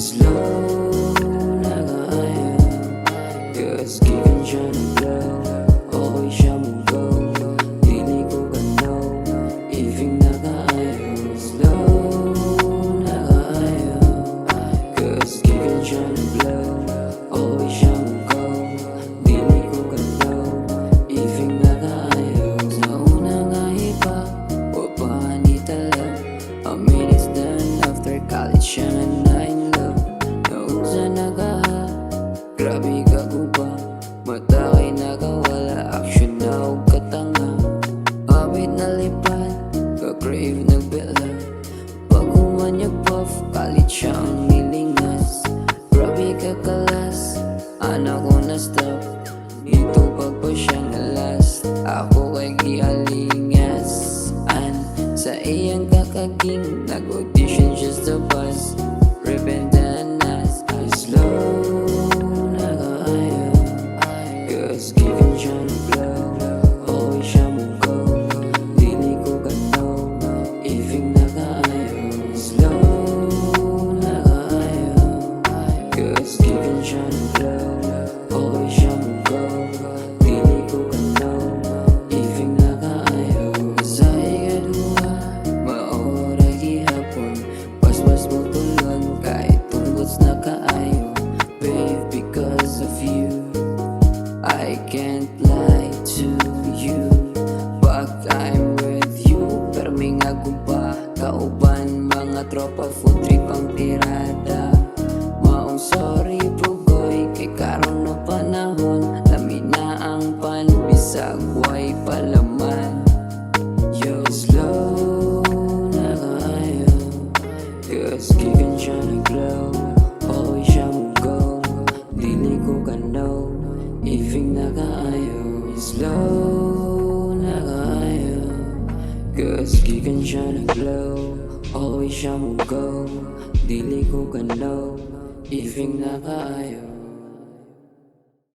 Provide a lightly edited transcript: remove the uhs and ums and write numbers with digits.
Slow na kaayo, cause given siya ng blow. Okay siya mong go, dili ko ganaw, ifing na kaayo. Slow na kaayo, cause given siya ng blow. Okay siya mong go, dili ko ganaw, ifing na kaayo. Sa una nga iba, wapahan di talab. A minute's done after college siya na in love. Naunsa na ka, grabe ka guba. Mata kay nakawala, action na o katanga. Abit na lipad, ka-crave nagbela. Pag-uman niya puff, kalit siya ang nilingas. Grabe ka kalas, anak ko na stop. Dito pagpa siyang alas, ako kay gialingas. Sa iyang kakaging, nag-audition just to buzz. Repentanas, I slow na kaayo, cause given siya ng blow. Okay siya mong go, dili ko ganaw, ifing na kaayo. Slow na kaayo, cause given siya ng blow. Okay siya mong go, dili ko ganaw, ifing na kaayo. Sa ikaduha, maora gihapon, pas-pas mo tulon, kahit tunggots na kaayo. Babe, because of you, I can't lie to you. Pag I'm with you, permi nga gumpa, kauban mga tropa, food trip ang tirada. Maong sorry pugoy, kay karon na panahon, lamin na ang panbisag, way palaman. Yo, slow na kaayo, cause given siya ng glow. Okay siya mong go, dili ko ganaw, ifing na kaayo. Slow na kaayo, cause given siya ng glow. Okay siya mong go, dili ko ganaw, ifing na kaayo.